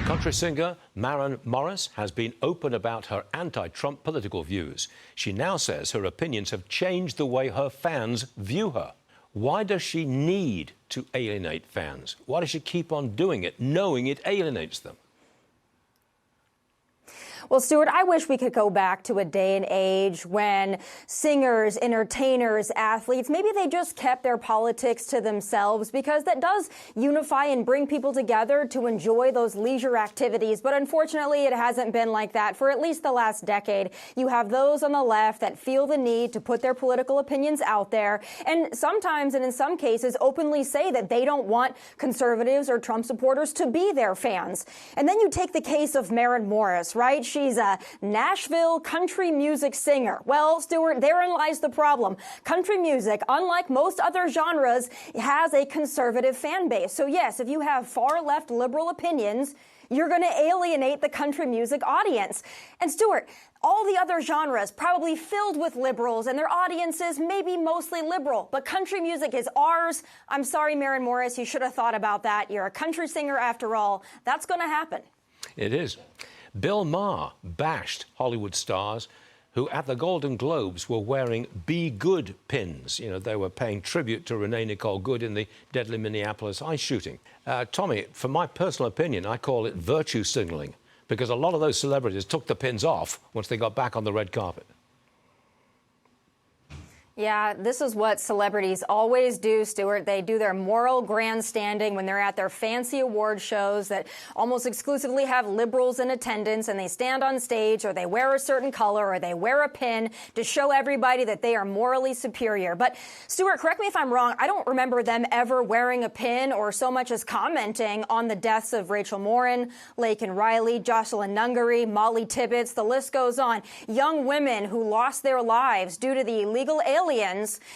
Country singer Maren Morris has been open about her anti-Trump political views. She now says her opinions have changed the way her fans view her. Why does she need to alienate fans? Why does she keep on doing it, knowing it alienates them? Well, Stuart, I wish we could go back to a day and age when singers, entertainers, athletes, maybe they just kept their politics to themselves, because that does unify and bring people together to enjoy those leisure activities. But unfortunately, it hasn't been like that for at least the last decade. You have those on the left that feel the need to put their political opinions out there, and sometimes, and in some cases, openly say that they don't want conservatives or Trump supporters to be their fans. And then you take the case of Maren Morris, right? She's a Nashville country music singer. Well, Stuart, therein lies the problem. Country music, unlike most other genres, has a conservative fan base. So yes, if you have far left liberal opinions, you're going to alienate the country music audience. And Stuart, all the other genres probably filled with liberals and their audiences maybe mostly liberal, but country music is ours. I'm sorry, Maren Morris, you should have thought about that. You're a country singer after all. That's going to happen. It is. Bill Maher bashed Hollywood stars who at the Golden Globes were wearing Be Good pins. You know, they were paying tribute to Renee Nicole Good in the deadly Minneapolis ice shooting. Tommy, for my personal opinion, I call it virtue signaling, because a lot of those celebrities took the pins off once they got back on the red carpet. Yeah, this is what celebrities always do, Stuart. They do their moral grandstanding when they're at their fancy award shows that almost exclusively have liberals in attendance, and they stand on stage, or they wear a certain color, or they wear a pin to show everybody that they are morally superior. But, Stuart, correct me if I'm wrong, I don't remember them ever wearing a pin or so much as commenting on the deaths of Rachel Morin, Laken Riley, Jocelyn Nungaray, Molly Tibbetts, the list goes on. Young women who lost their lives due to the illegal aliens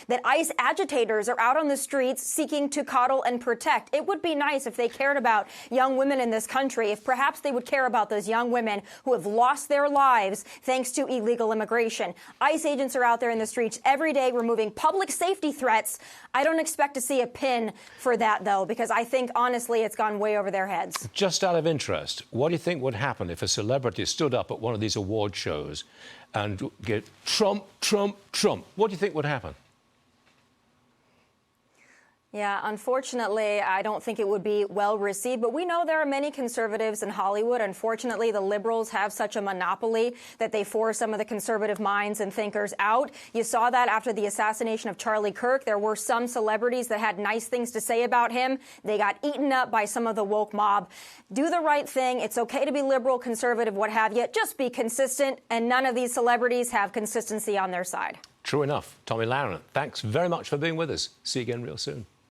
that ICE agitators are out on the streets seeking to coddle and protect. It would be nice if they cared about young women in this country, if perhaps they would care about those young women who have lost their lives thanks to illegal immigration. ICE agents are out there in the streets every day removing public safety threats. I don't expect to see a pin for that, though, because I think, honestly, it's gone way over their heads. Just out of interest, what do you think would happen if a celebrity stood up at one of these award shows and get Trump, Trump, Trump? What do you think would happen? Yeah, unfortunately, I don't think it would be well received. But we know there are many conservatives in Hollywood. Unfortunately, the liberals have such a monopoly that they force some of the conservative minds and thinkers out. You saw that after the assassination of Charlie Kirk. There were some celebrities that had nice things to say about him. They got eaten up by some of the woke mob. Do the right thing. It's okay to be liberal, conservative, what have you. Just be consistent. And none of these celebrities have consistency on their side. True enough. Tomi Lahren, thanks very much for being with us. See you again real soon.